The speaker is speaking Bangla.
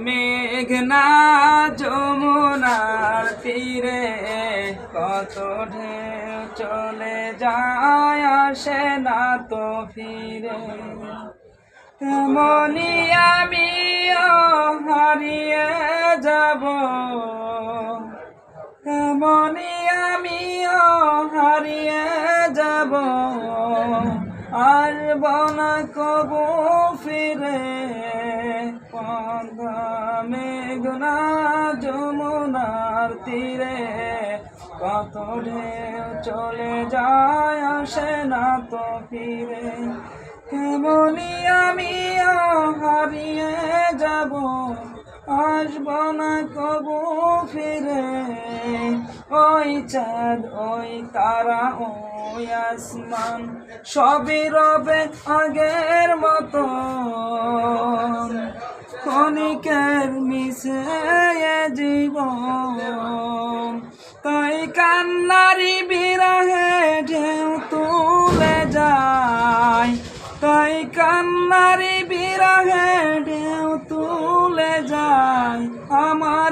মেঘনা যমুনার তীরে কত ঢেউ চলে যায়, আসে না তো ফিরে। তেমনি আমিও হারিয়ে যাব, তেমনি আমিও হারিয়ে যাব, আসব না কবু ফিরে। মেঘনা যমুনার তীরে কত ঢেউ চলে যায়, আসে না তো ফিরে। কেমনি আমিও হারিয়ে যাব, আসব না কবু ফিরে। ওই চাঁদ ওই তারা ওই আসমান সবই রবে আগের মতো, ক্ষণিকের মিশে জীবন। তাই কান্নারি বিরহে ঢেউ তুলে যায়, তাই কান্নারি বিরহে ঢেউ তুলে যায় আমার